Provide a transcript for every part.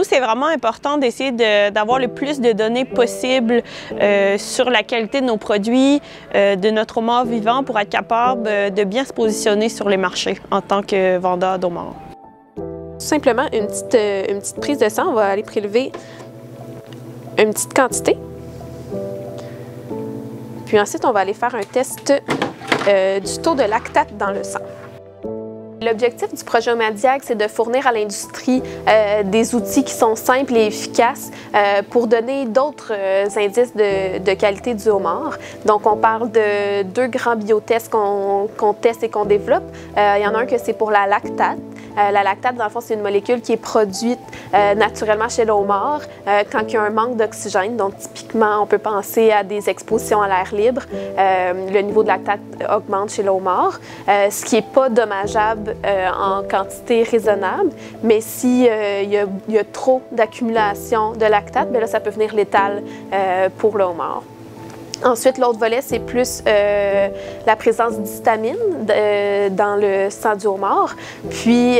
nous, c'est vraiment important d'essayer d'avoir le plus de données possible sur la qualité de nos produits, de notre homard vivant pour être capable de bien se positionner sur les marchés en tant que vendeur d'homard. Tout simplement, une petite prise de sang, on va aller prélever une petite quantité. Puis ensuite, on va aller faire un test du taux de lactate dans le sang. L'objectif du projet Omadiac, c'est de fournir à l'industrie des outils qui sont simples et efficaces pour donner d'autres indices de qualité du homard. Donc, on parle de 2 grands biotests qu'on teste et qu'on développe. Il y en a un que c'est pour la lactate. La lactate, dans le fond, c'est une molécule qui est produite naturellement chez le homard quand il y a un manque d'oxygène. Donc, typiquement, on peut penser à des expositions à l'air libre. Le niveau de lactate augmente chez le homard, ce qui n'est pas dommageable en quantité raisonnable. Mais s'il y a trop d'accumulation de lactate, bien là, ça peut venir létal pour le homard. Ensuite, l'autre volet, c'est plus la présence d'histamine dans le sang du homard. Puis,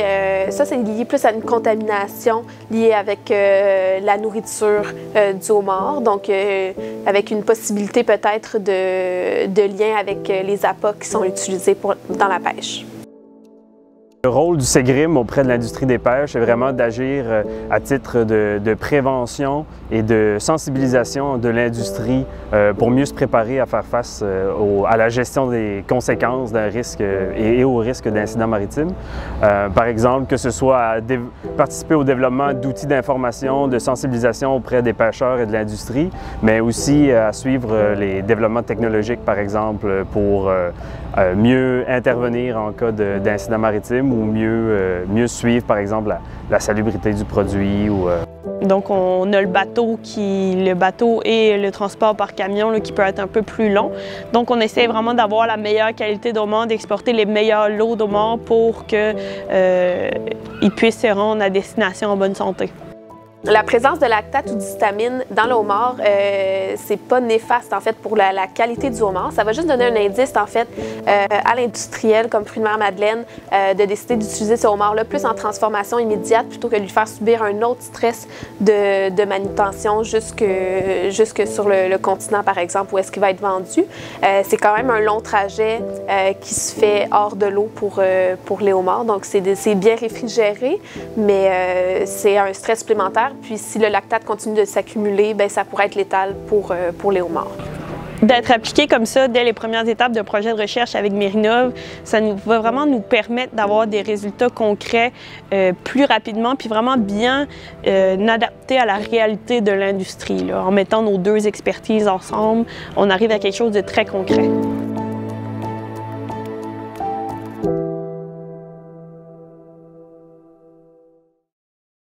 ça, c'est lié plus à une contamination liée avec la nourriture du homard, donc avec une possibilité peut-être de lien avec les appâts qui sont utilisés dans la pêche. Le rôle du SEGRIM auprès de l'industrie des pêches est vraiment d'agir à titre de prévention et de sensibilisation de l'industrie pour mieux se préparer à faire face à la gestion des conséquences d'un risque et au risque d'incidents maritimes. Par exemple, que ce soit à participer au développement d'outils d'information, de sensibilisation auprès des pêcheurs et de l'industrie, mais aussi à suivre les développements technologiques, par exemple, pour mieux intervenir en cas d'incidents maritimes ou mieux suivre, par exemple, la salubrité du produit. Donc, on a le bateau et le transport par camion là, qui peut être un peu plus long. Donc, on essaie vraiment d'avoir la meilleure qualité d'homard, d'exporter les meilleurs lots d'homard pour qu'ils puissent se rendre à destination en bonne santé. La présence de lactate ou d'histamine dans le homard, c'est pas néfaste en fait pour la qualité du homard. Ça va juste donner un indice en fait à l'industriel comme Fruits de mer Madeleine de décider d'utiliser ce homard-là plus en transformation immédiate plutôt que de lui faire subir un autre stress de manutention jusque sur le continent par exemple où est-ce qu'il va être vendu. C'est quand même un long trajet qui se fait hors de l'eau pour les homards. Donc c'est bien réfrigéré, mais c'est un stress supplémentaire. Puis si le lactate continue de s'accumuler, bien, ça pourrait être létal pour les homards. D'être appliqué comme ça dès les premières étapes de projet de recherche avec Mérinov, ça va vraiment nous permettre d'avoir des résultats concrets plus rapidement, puis vraiment bien adaptés à la réalité de l'industrie. En mettant nos 2 expertises ensemble, on arrive à quelque chose de très concret.